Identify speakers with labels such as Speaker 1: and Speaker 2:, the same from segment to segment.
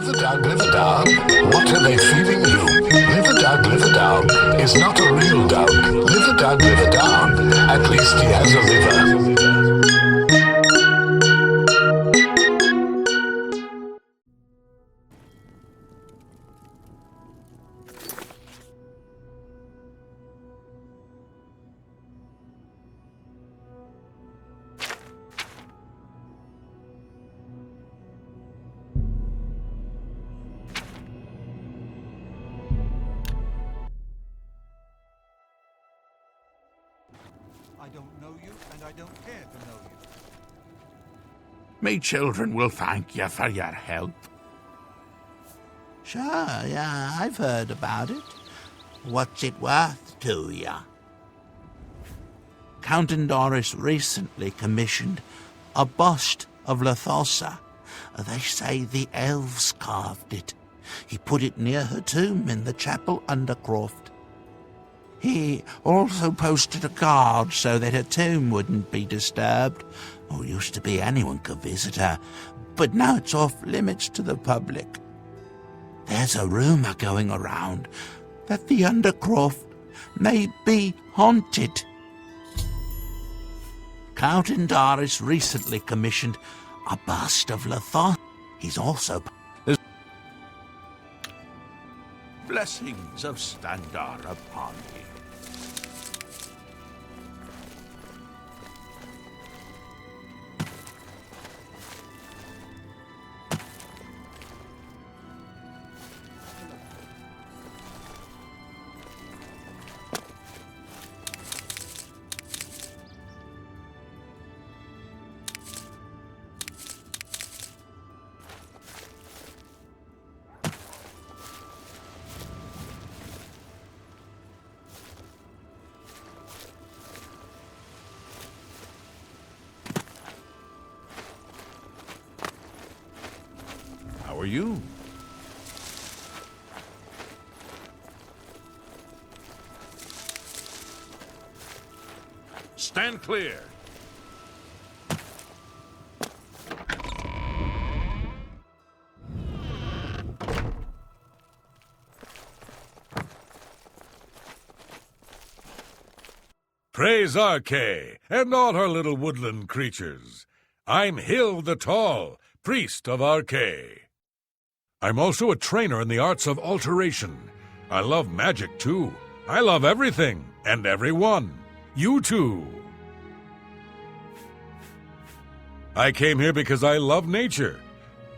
Speaker 1: liver dog. What are they feeding you? Liver dog is not a real dog. Liver dog, at least he has a liver.
Speaker 2: I don't know you, and I don't care to know you.
Speaker 3: Me children will thank you for your help.
Speaker 4: Sure, yeah, I've heard about it. What's it worth to ya? Count Doris recently commissioned a bust of Lathosa. They say the elves carved it. He put it near her tomb in the chapel undercroft. He also posted a guard so that her tomb wouldn't be disturbed. Or used to be anyone could visit her, but now it's off limits to the public. There's a rumor going around that the undercroft may be haunted. Count Doris recently commissioned a bust of Lathosa. He's also...
Speaker 3: Blessings of Standar upon you. How are you? Stand clear.
Speaker 5: Praise Arche, and all her little woodland creatures. I'm Hill the Tall, priest of Arche. I'm also a trainer in the arts of alteration. I love magic, too. I love everything and everyone. You too. I came here because I love nature.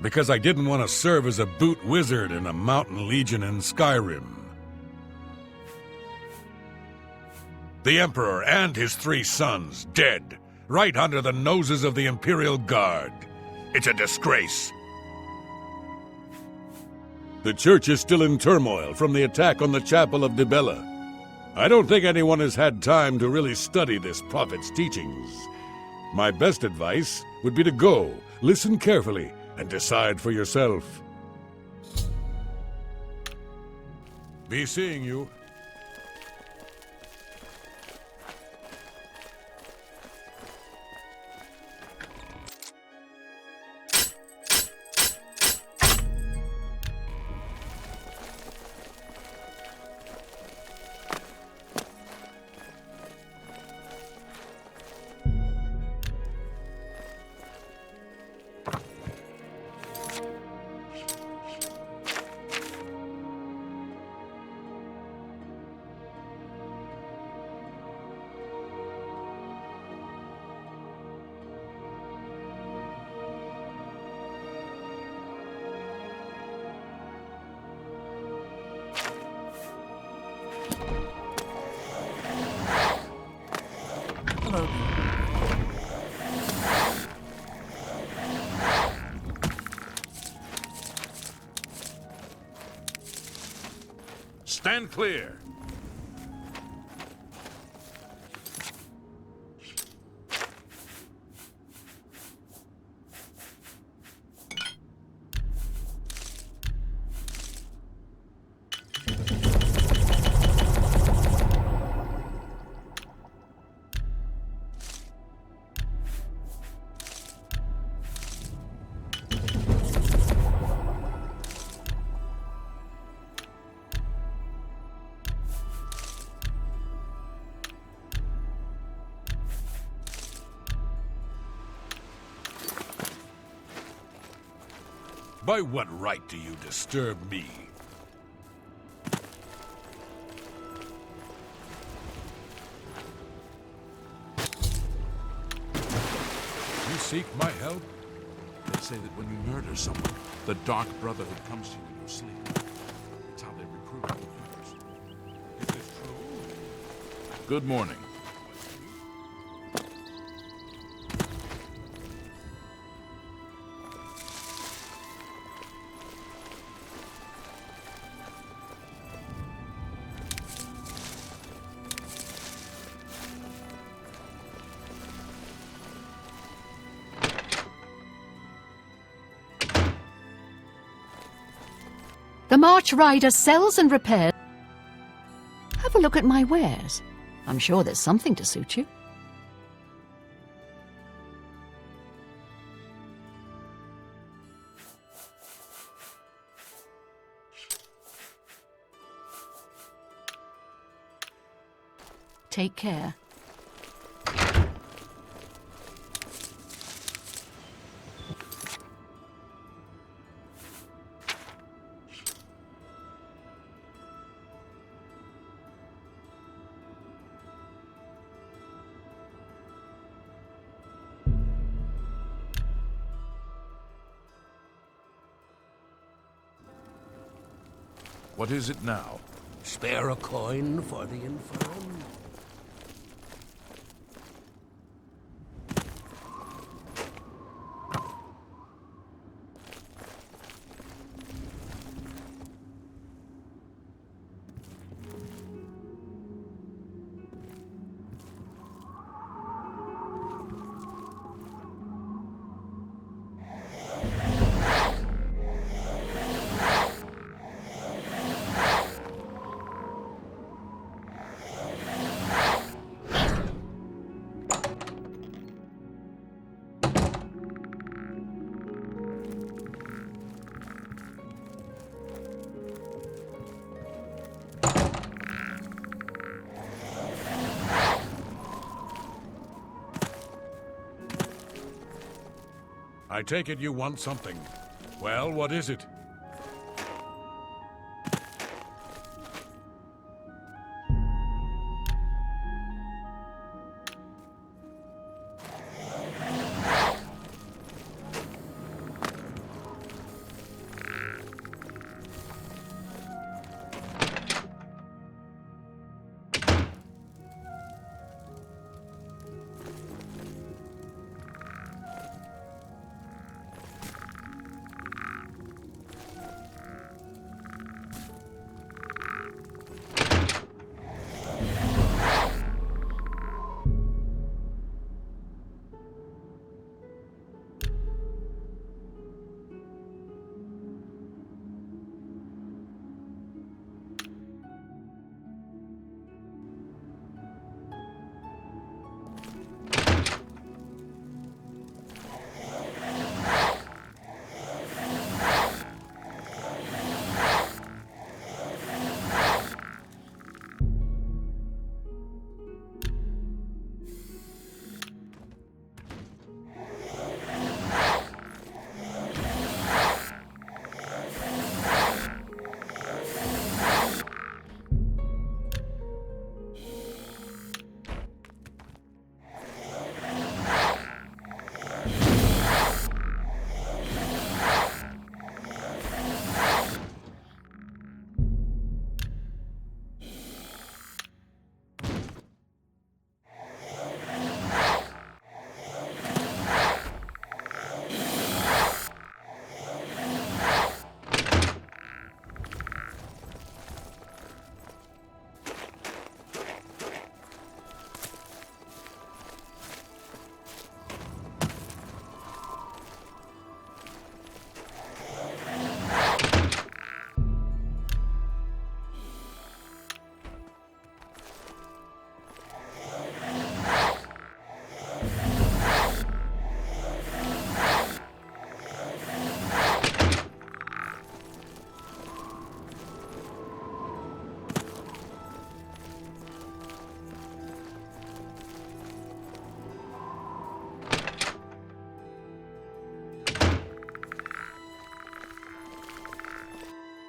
Speaker 5: Because I didn't want to serve as a boot wizard in a mountain legion in Skyrim. The Emperor and his 3 sons dead, right under the noses of the Imperial Guard. It's a disgrace. The church is still in turmoil from the attack on the Chapel of Dibella. I don't think anyone has had time to really study this prophet's teachings. My best advice would be to go, listen carefully, and decide for yourself. Be seeing you. Stand clear. By what right do you disturb me? You seek my help?
Speaker 3: They say that when you murder someone, the Dark Brotherhood comes to you in your sleep. It's how they recruit new members.
Speaker 5: Is this true?
Speaker 3: Good morning.
Speaker 6: The March Rider sells and repairs. Have a look at my wares. I'm sure there's something to suit you. Take care.
Speaker 3: What is it now?
Speaker 7: Spare a coin for the infirm?
Speaker 5: I take it you want something. Well, what is it?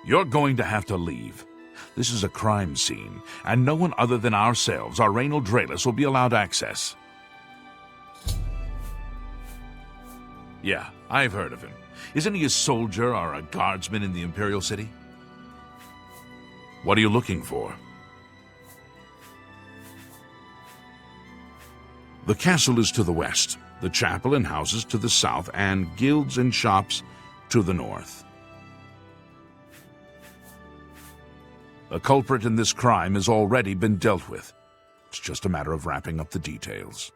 Speaker 3: You're going to have to leave. This is a crime scene, and no one other than ourselves, our Raynal Draelis, will be allowed access. Yeah, I've heard of him. Isn't he a soldier or a guardsman in the Imperial City? What are you looking for? The castle is to the west, the chapel and houses to the south, and guilds and shops to the north. A culprit in this crime has already been dealt with. It's just a matter of wrapping up the details.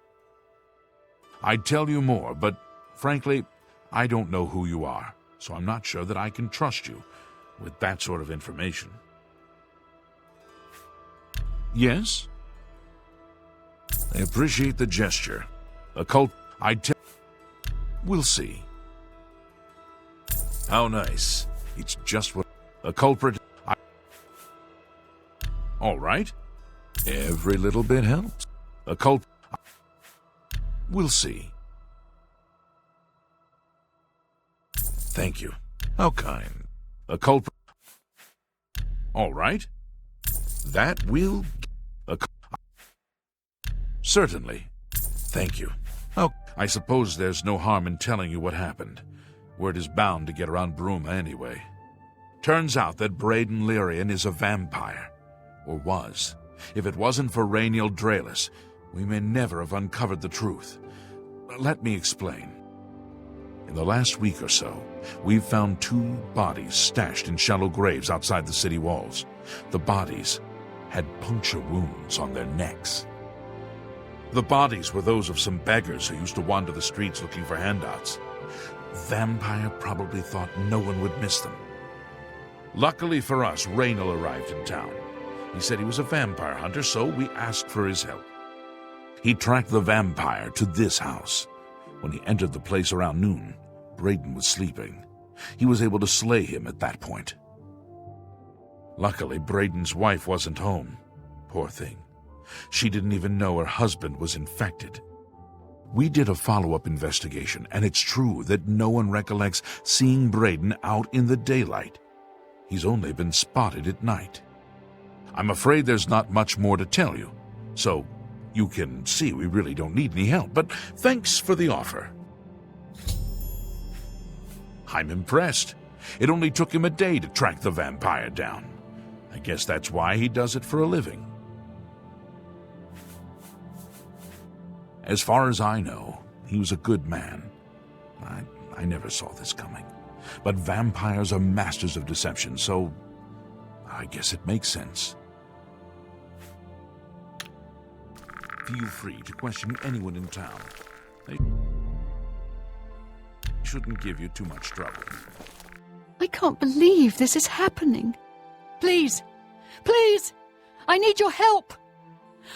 Speaker 3: I'd tell you more, but frankly, I don't know who you are, so I'm not sure that I can trust you with that sort of information. Yes? I appreciate the gesture. We'll see. How nice. It's just what a culprit. All right. Every little bit helps. We'll see. Thank you. How kind. A culprit. All right. That will. Certainly. Thank you. Oh, I suppose there's no harm in telling you what happened. Word is bound to get around Bruma anyway. Turns out that Braden Lyrian is a vampire. Or was. If it wasn't for Raynal Draelis, we may never have uncovered the truth. Let me explain. In the last week or so, we've found 2 bodies stashed in shallow graves outside the city walls. The bodies had puncture wounds on their necks. The bodies were those of some beggars who used to wander the streets looking for handouts. Vampire probably thought no one would miss them. Luckily for us, Raynal arrived in town. He said he was a vampire hunter, so we asked for his help. He tracked the vampire to this house. When he entered the place around noon, Braden was sleeping. He was able to slay him at that point. Luckily, Braden's wife wasn't home. Poor thing. She didn't even know her husband was infected. We did a follow-up investigation, and it's true that no one recollects seeing Braden out in the daylight. He's only been spotted at night. I'm afraid there's not much more to tell you, so you can see we really don't need any help, but thanks for the offer. I'm impressed. It only took him a day to track the vampire down. I guess that's why he does it for a living. As far as I know, he was a good man. I never saw this coming. But vampires are masters of deception, so I guess it makes sense. Feel free to question anyone in town. They shouldn't give you too much trouble.
Speaker 6: I can't believe this is happening. Please, please, I need your help.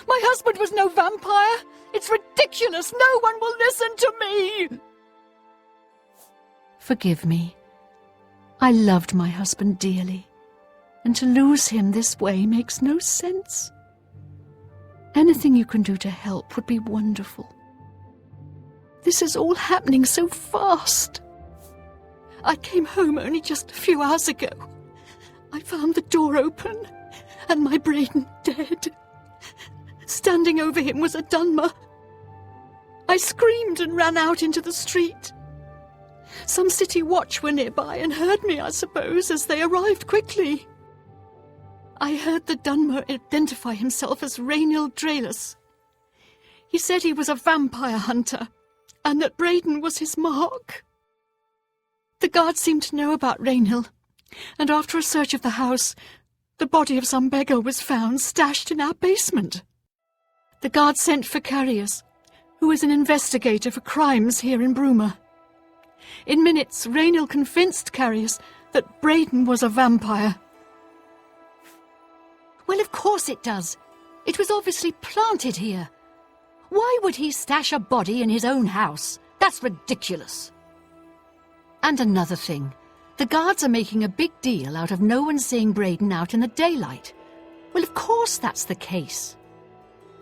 Speaker 6: My husband was no vampire. It's ridiculous. No one will listen to me. Forgive me. I loved my husband dearly, and to lose him this way makes no sense. Anything you can do to help would be wonderful. This is all happening so fast. I came home only just a few hours ago. I found the door open, and my Braden dead. Standing over him was a Dunmer. I screamed and ran out into the street. Some city watch were nearby and heard me, I suppose, as they arrived quickly. I heard the Dunmer identify himself as Raynal Draelis. He said he was a vampire hunter, and that Braden was his mark. The guards seemed to know about Raynal, and after a search of the house, the body of some beggar was found stashed in our basement. The guards sent for Carius, who is an investigator for crimes here in Bruma. In minutes, Raynal convinced Carius that Braden was a vampire. Well, of course it does. It was obviously planted here. Why would he stash a body in his own house? That's ridiculous. And another thing. The guards are making a big deal out of no one seeing Braden out in the daylight. Well, of course that's the case.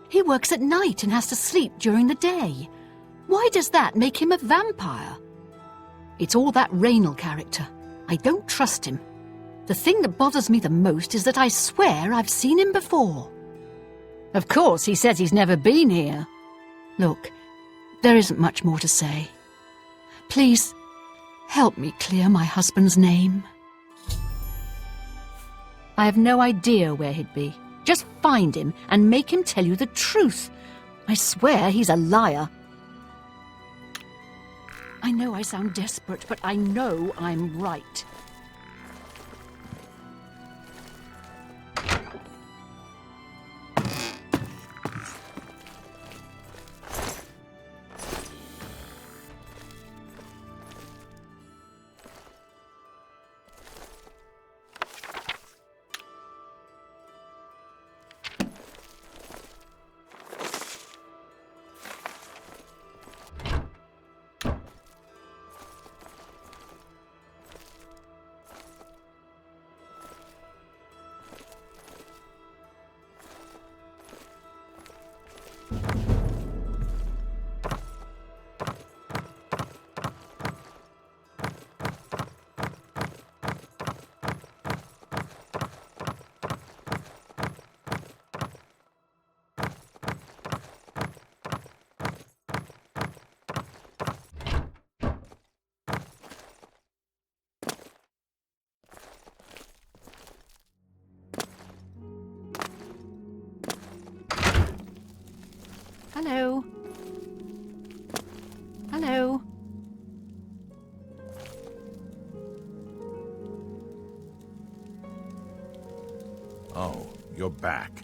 Speaker 6: He works at night and has to sleep during the day. Why does that make him a vampire? It's all that Raynal character. I don't trust him. The thing that bothers me the most is that I swear I've seen him before. Of course, he says he's never been here. Look, there isn't much more to say. Please, help me clear my husband's name. I have no idea where he'd be. Just find him and make him tell you the truth. I swear he's a liar. I know I sound desperate, but I know I'm right. Hello. Hello.
Speaker 3: Oh, you're back.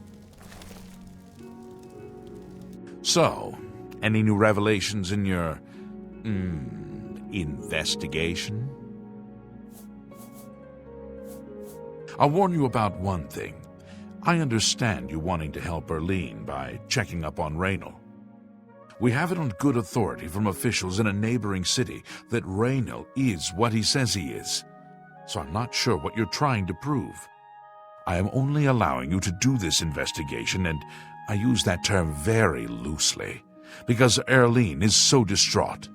Speaker 3: So, any new revelations in your, investigation? I'll warn you about one thing. I understand you wanting to help Erlene by checking up on Raynal. We have it on good authority from officials in a neighboring city that Raynal is what he says he is. So I'm not sure what you're trying to prove. I am only allowing you to do this investigation, and I use that term very loosely, because Erlene is so distraught.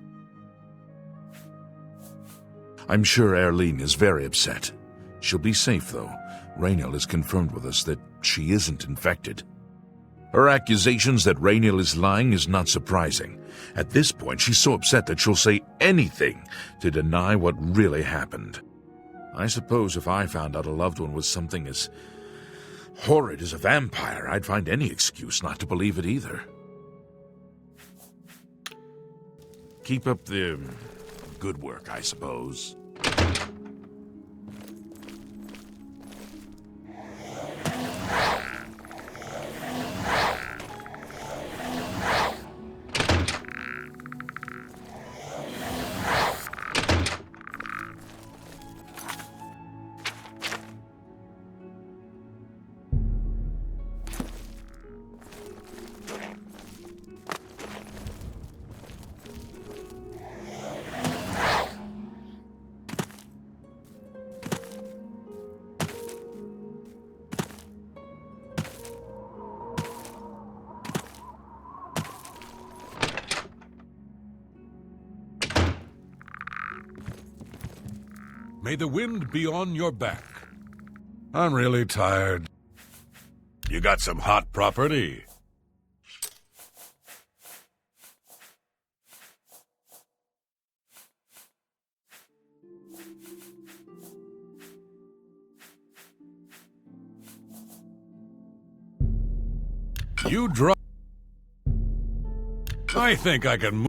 Speaker 3: I'm sure Erlene is very upset. She'll be safe, though. Raynal has confirmed with us that she isn't infected. Her accusations that Raynal is lying is not surprising. At this point, she's so upset that she'll say anything to deny what really happened. I suppose if I found out a loved one was something as horrid as a vampire, I'd find any excuse not to believe it either. Keep up the good work, I suppose.
Speaker 5: May the wind be on your back. I'm really tired. You got some hot property? You drop. I think I can move.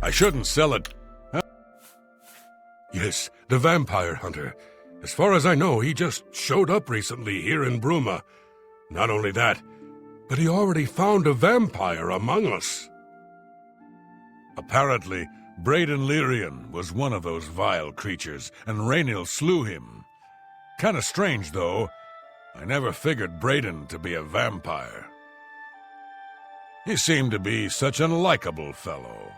Speaker 5: I shouldn't sell it. Huh? Yes, the vampire hunter. As far as I know, he just showed up recently here in Bruma. Not only that, but he already found a vampire among us. Apparently, Brayden Lyrian was one of those vile creatures, and Raynal slew him. Kinda strange, though. I never figured Brayden to be a vampire. He seemed to be such a likable fellow.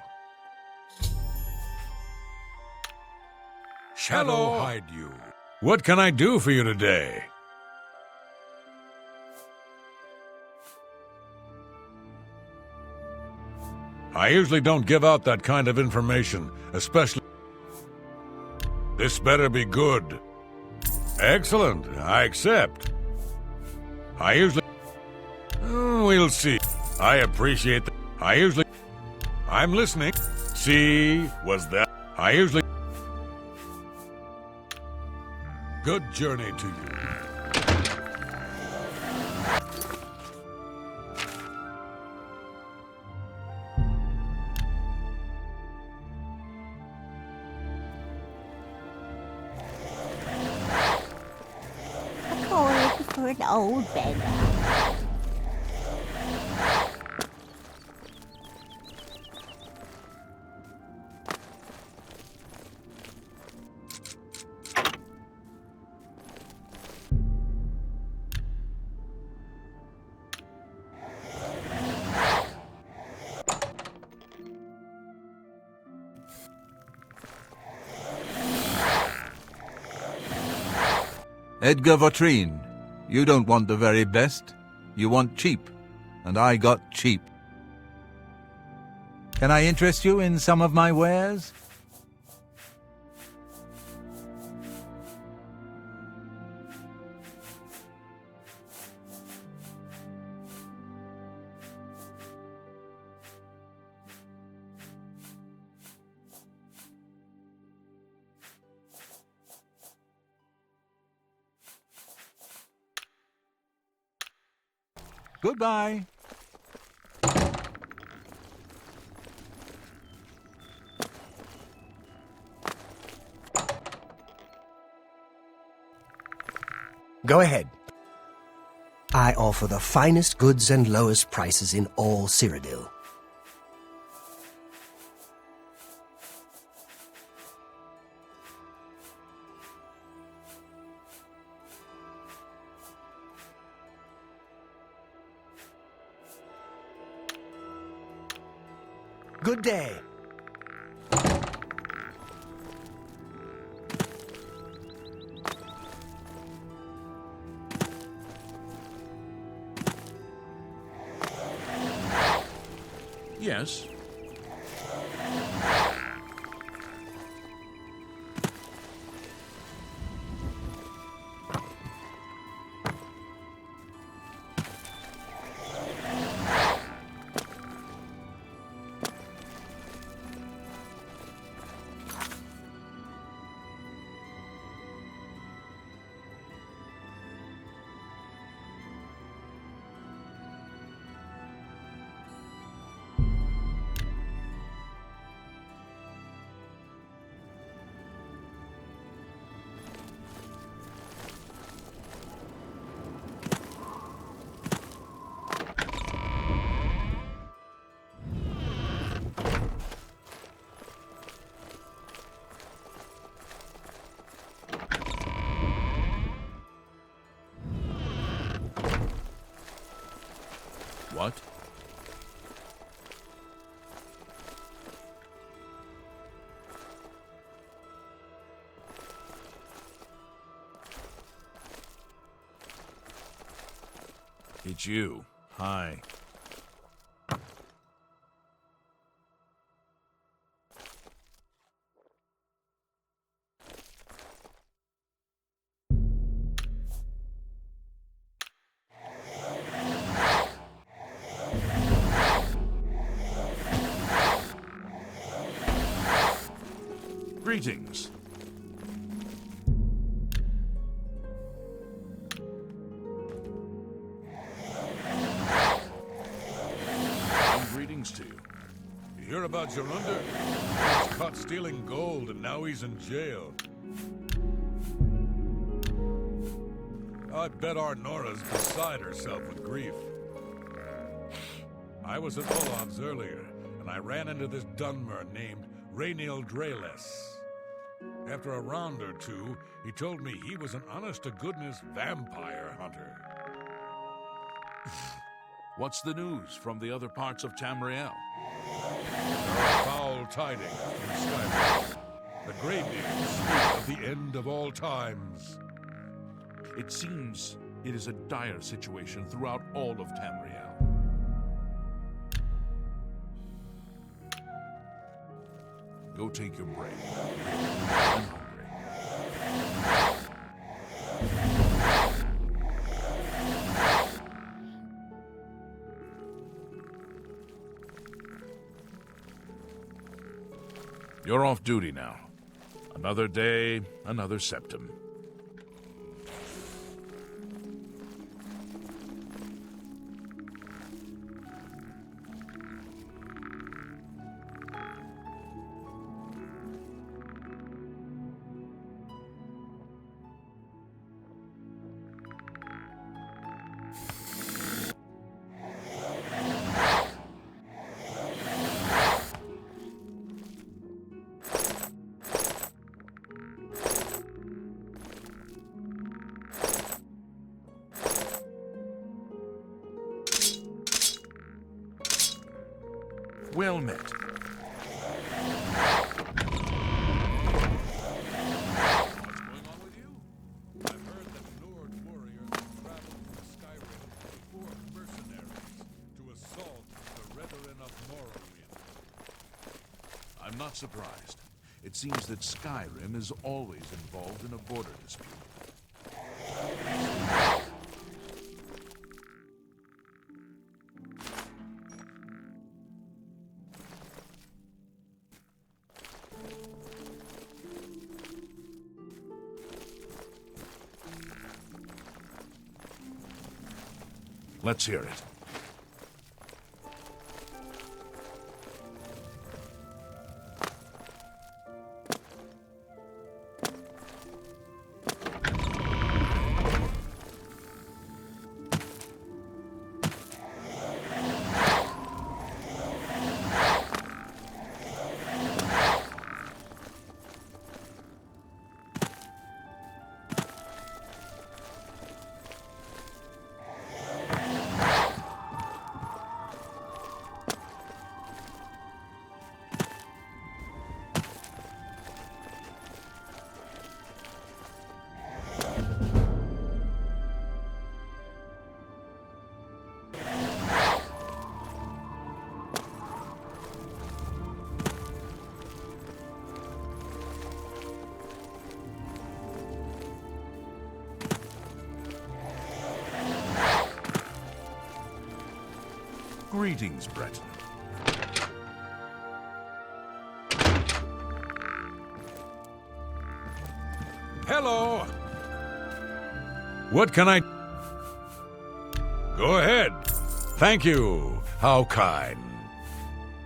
Speaker 5: Shadow hide you. What can I do for you today? I usually don't give out that kind of information, especially... This better be good. Excellent. I accept. I usually... We'll see. I appreciate that. I usually... I'm listening. See, was that... I usually... Good journey to you.
Speaker 8: A for an old beggar.
Speaker 9: Edgar Vautrin, you don't want the very best. You want cheap, and I got cheap. Can I interest you in some of my wares? Goodbye.
Speaker 7: Go ahead. I offer the finest goods and lowest prices in all Cyrodiil. Good day.
Speaker 3: Yes. What? It's you. Hi. Greetings. And greetings to you.
Speaker 5: You hear about Cyrodiil? He was caught stealing gold and now he's in jail. I bet our Nora's beside herself with grief. I was at Olan's earlier, and I ran into this Dunmer named Rainiel Dreles. After a round or two, he told me he was an honest-to-goodness vampire hunter.
Speaker 3: What's the news from the other parts of Tamriel?
Speaker 5: There are foul tidings from Skyrim. The Greybeards speak of the end of all times.
Speaker 3: It seems it is a dire situation throughout all of Tamriel. Go take your break. I'm hungry. You're off duty now. Another day, another septum. Well met.
Speaker 5: What's going on with you? I've heard that Nord warriors have traveled to Skyrim to forge mercenaries to assault the Brethren of Morrowind.
Speaker 3: I'm not surprised. It seems that Skyrim is always involved in a border dispute. Let's hear it. Greetings, Breton.
Speaker 5: Hello! What can I... Go ahead. Thank you. How kind.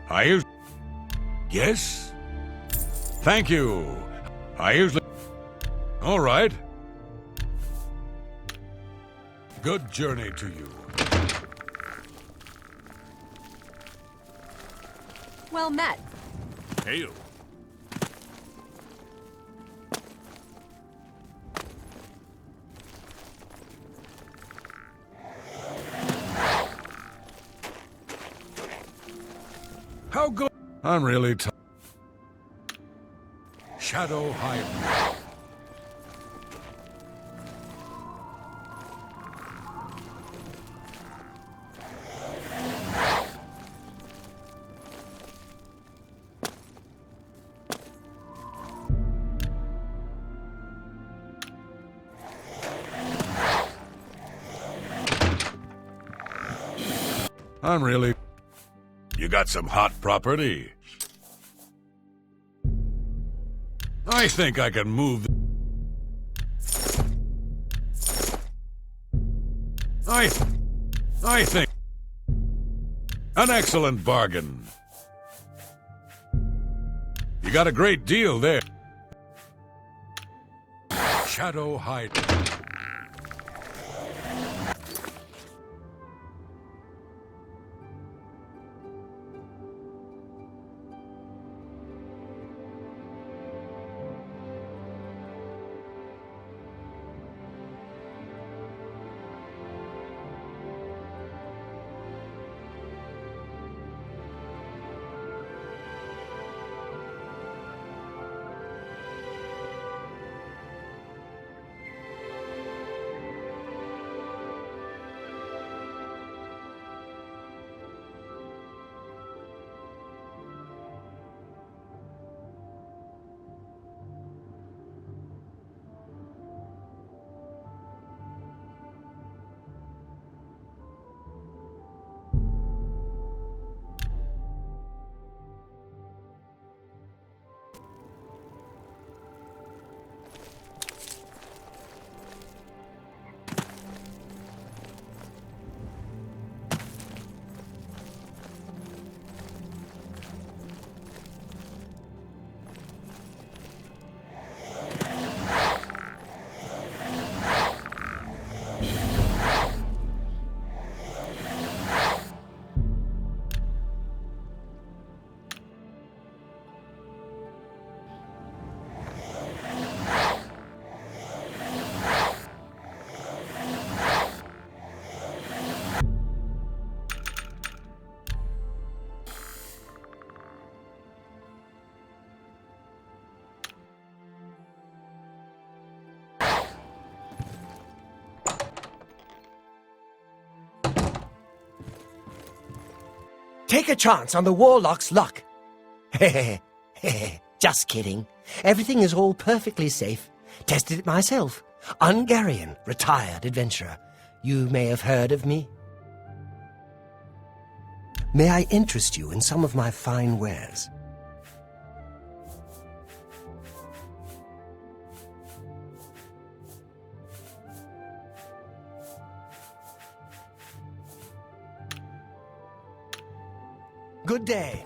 Speaker 5: I usually... Yes? Thank you. I usually... All right. Good journey to you.
Speaker 8: Well met.
Speaker 3: Hey, you.
Speaker 5: How good... I'm really tired. Shadow hide. I'm really... You got some hot property? I think I can move... I think... An excellent bargain. You got a great deal there. Shadow hide.
Speaker 7: Take a chance on the warlock's luck. Just kidding. Everything is all perfectly safe. Tested it myself. Ungarian, retired adventurer. You may have heard of me. May I interest you in some of my fine wares? Good day.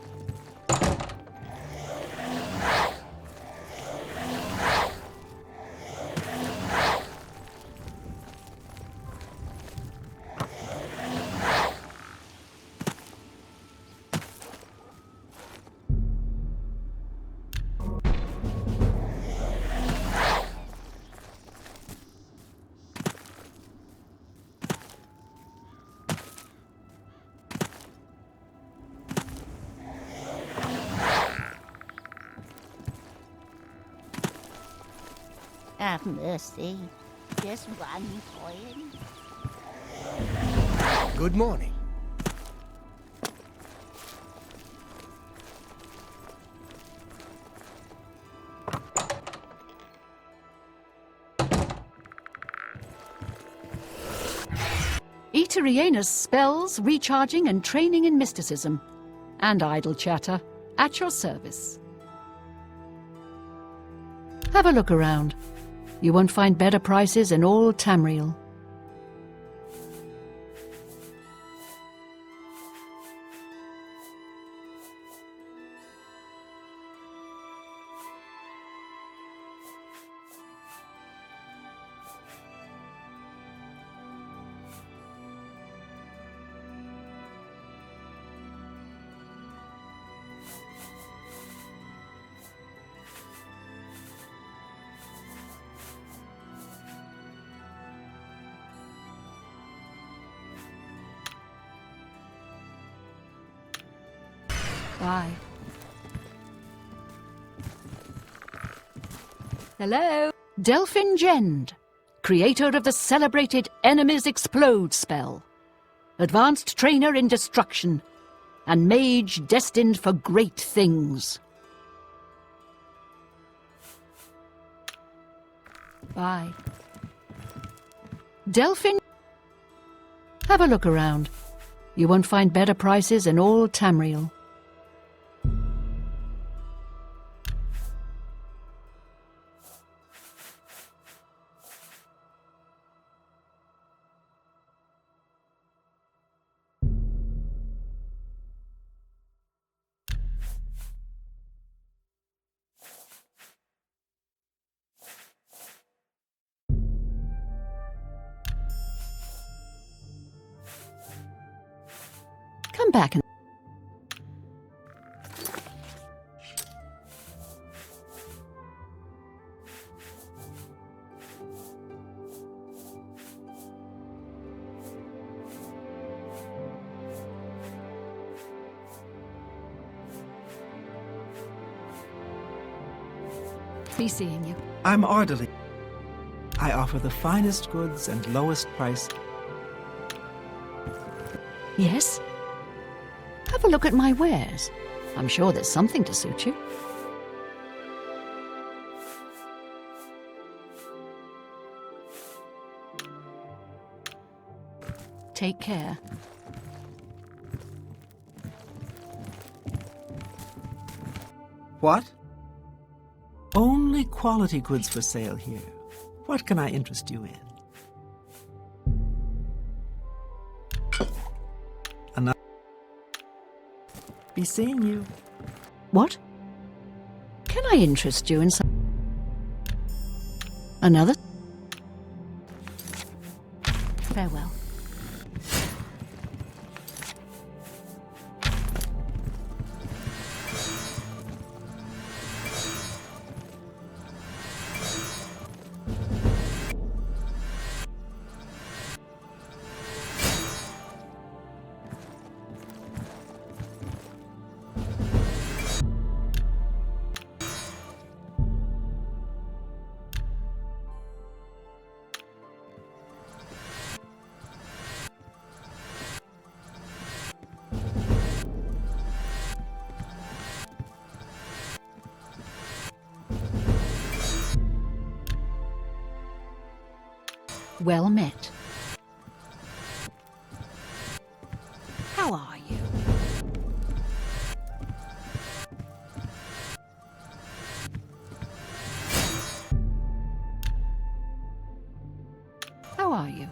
Speaker 8: Have mercy. Just one coin.
Speaker 7: Good morning.
Speaker 6: Eterianus spells, recharging and training in mysticism. And idle chatter. At your service. Have a look around. You won't find better prices in all Tamriel. Bye. Hello? Delphin Gend, creator of the celebrated Enemies Explode spell. Advanced trainer in destruction, and mage destined for great things. Bye. Delphin... Have a look around. You won't find better prices in all Tamriel. Come back and... Be seeing you.
Speaker 10: I'm orderly. I offer the finest goods and lowest price.
Speaker 6: Yes? Have a look at my wares. I'm sure there's something to suit you. Take care.
Speaker 10: What? Only quality goods for sale here. What can I interest you in? Another. Be seeing you.
Speaker 6: What? Can I interest you in some... Another? Farewell. Well met.
Speaker 8: How are you?
Speaker 6: How are you?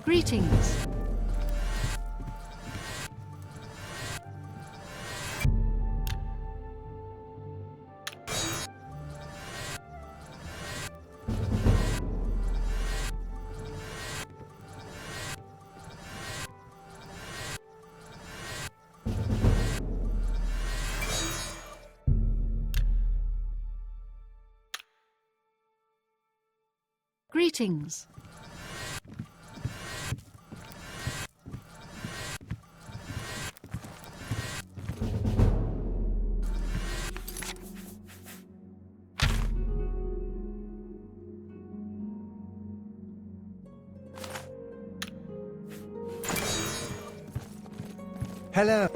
Speaker 6: Greetings. Greetings.
Speaker 7: Hello.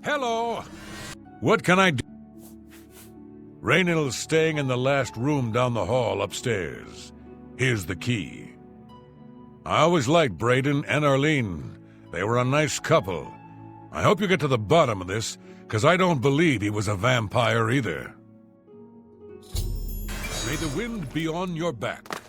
Speaker 5: Hello! What can I do? Raynill's staying in the last room down the hall upstairs. Here's the key. I always liked Braden and Arlene. They were a nice couple. I hope you get to the bottom of this, because I don't believe he was a vampire either. May the wind be on your back.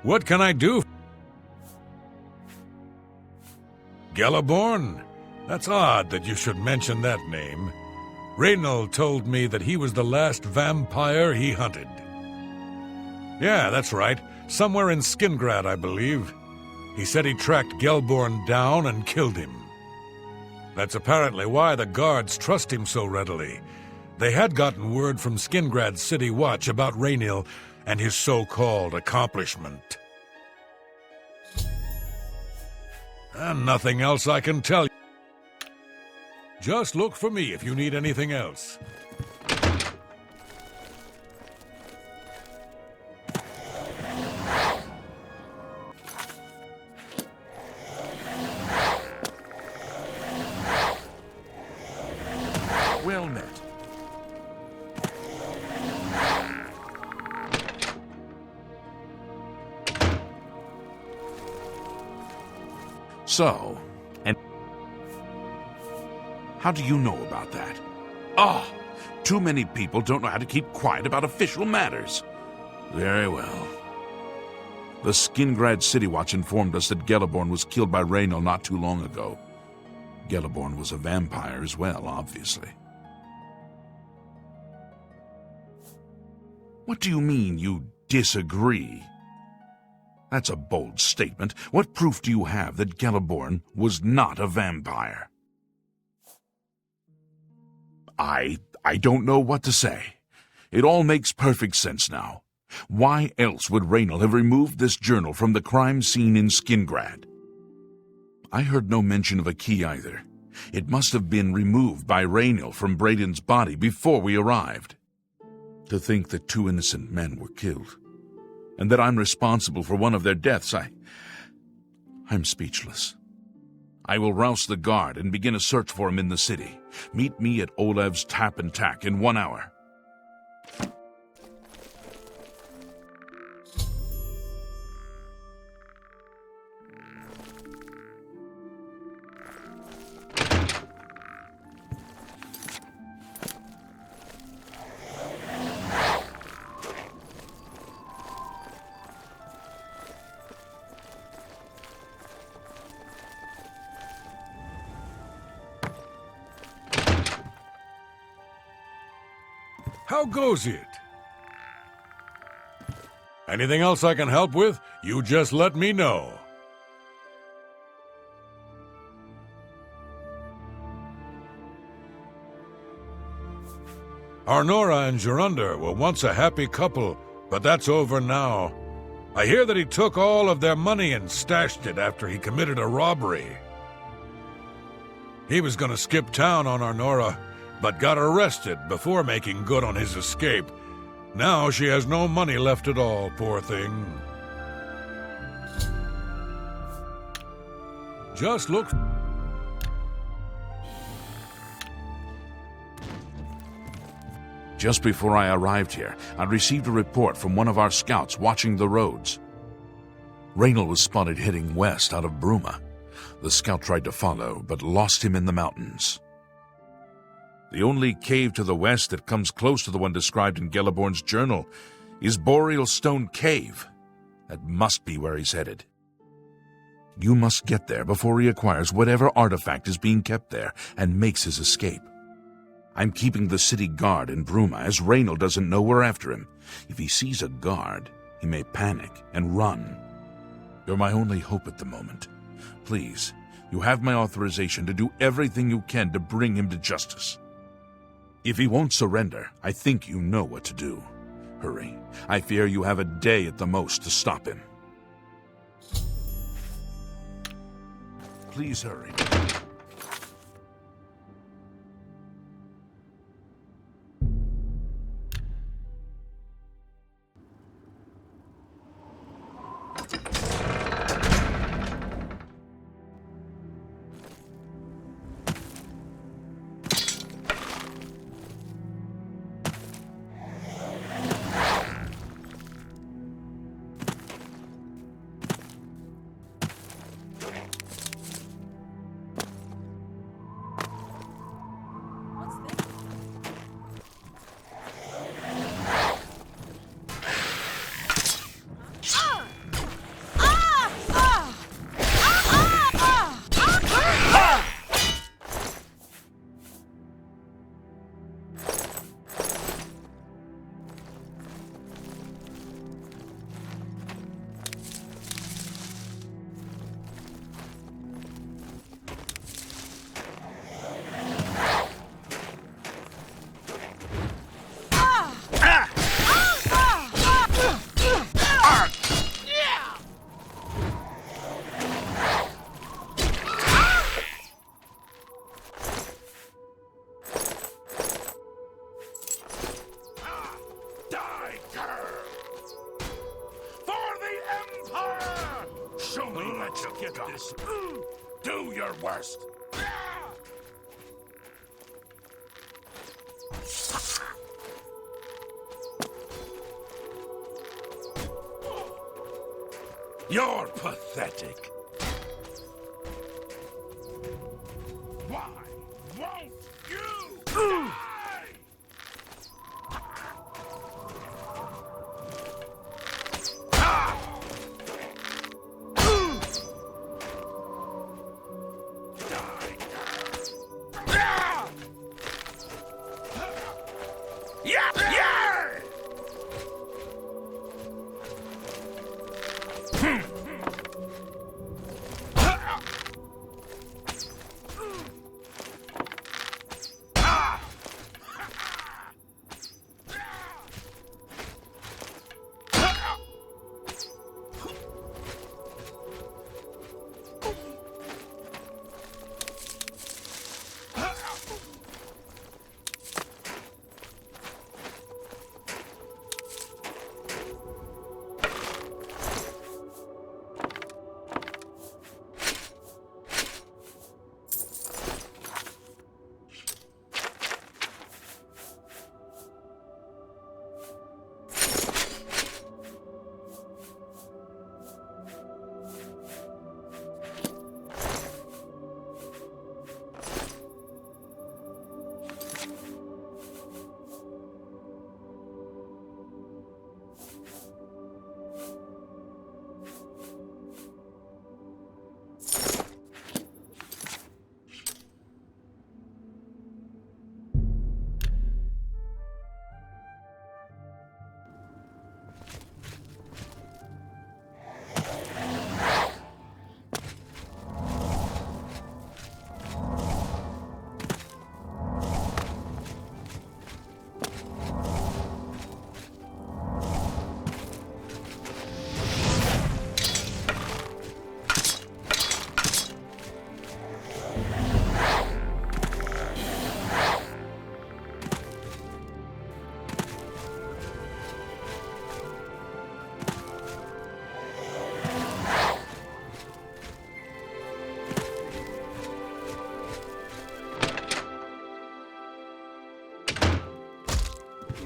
Speaker 5: What can I do? Gelliborn? That's odd that you should mention that name. Reynold told me that he was the last vampire he hunted. Yeah, that's right. Somewhere in Skingrad, I believe. He said he tracked Gelborn down and killed him. That's apparently why the guards trust him so readily. They had gotten word from Skingrad's City Watch about Raynil and his so-called accomplishment. And nothing else I can tell you. Just look for me if you need anything else.
Speaker 3: Well met. So, and how do you know about that? Ah, too many people don't know how to keep quiet about official matters. Very well. The Skingrad City Watch informed us that Gelliborn was killed by Raynal not too long ago. Gelliborn was a vampire as well, obviously. What do you mean you disagree? That's a bold statement. What proof do you have that Gelliborn was not a vampire? I don't know what to say. It all makes perfect sense now. Why else would Raynal have removed this journal from the crime scene in Skingrad? I heard no mention of a key either. It must have been removed by Raynal from Braden's body before we arrived. To think that 2 innocent men were killed, and that I'm responsible for one of their deaths, I'm speechless. I will rouse the guard and begin a search for him in the city. Meet me at Olev's Tap and Tack in 1 hour.
Speaker 5: How goes it? Anything else I can help with? You just let me know. Arnora and Gerunda were once a happy couple, but that's over now. I hear that he took all of their money and stashed it after he committed a robbery. He was gonna skip town on Arnora, but got arrested before making good on his escape. Now she has no money left at all, poor thing. Just look...
Speaker 3: Just before I arrived here, I received a report from one of our scouts watching the roads. Raynal was spotted heading west out of Bruma. The scout tried to follow, but lost him in the mountains. The only cave to the west that comes close to the one described in Gelliborn's journal is Boreal Stone Cave. That must be where he's headed. You must get there before he acquires whatever artifact is being kept there and makes his escape. I'm keeping the city guard in Bruma, as Raynal doesn't know we're after him. If he sees a guard, he may panic and run. You're my only hope at the moment. Please, you have my authorization to do everything you can to bring him to justice. If he won't surrender, I think you know what to do. Hurry. I fear you have a day at the most to stop him. Please hurry.
Speaker 1: Do your worst. You're pathetic. Why won't you die?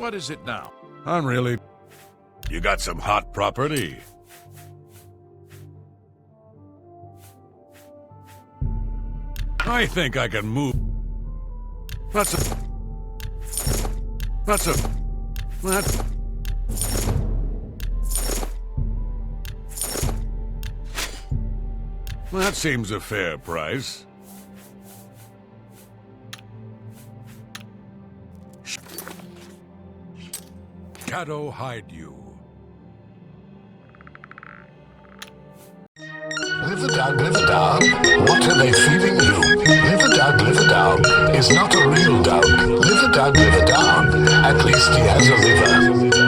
Speaker 3: What is it now?
Speaker 5: I'm really... You got some hot property. I think I can move... That... That seems a fair price. Shadow hide you.
Speaker 1: Live a dog. What are they feeding you? Live a dog is not a real dog. Live a dog. At least he has a liver.